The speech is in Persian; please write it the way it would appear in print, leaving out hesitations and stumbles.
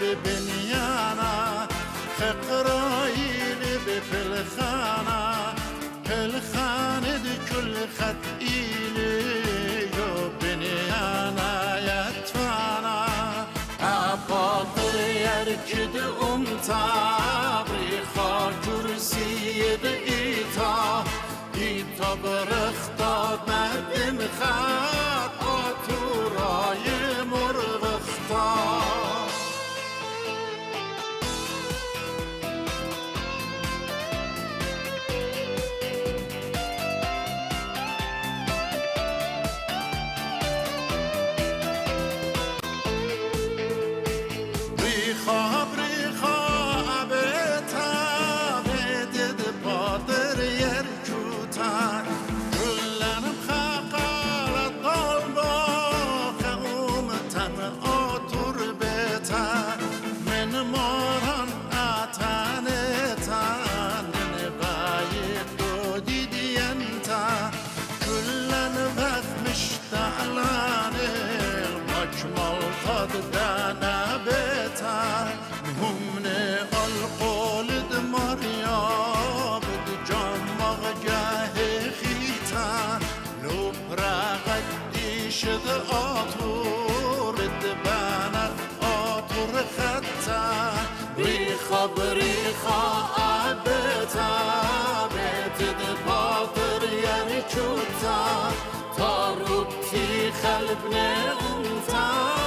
ببنيانا خقرايل ببلخانا بالخاند كل خد إيلي يو بنيانا يتفانا أباطر يركد بريخا كرسي بإيتا إيتا برختاد مردم خد آتورای مرغختاد بريخا أبيتا بدد باطر يركوتا كلنا بخاقال الضلبة خأومتا آتور بيتا من ماران آتانتا نبايد دودي ديانتا كلنا بخ مشتعلان المجمل قد دانا بيتا همن القول دماريا بد جمع جاه خيتا لو براغد ديشد آطور دبانا آطور خطا بريخا آبتا بيتد باطر يركوتا تاروبتي خلبنا انتا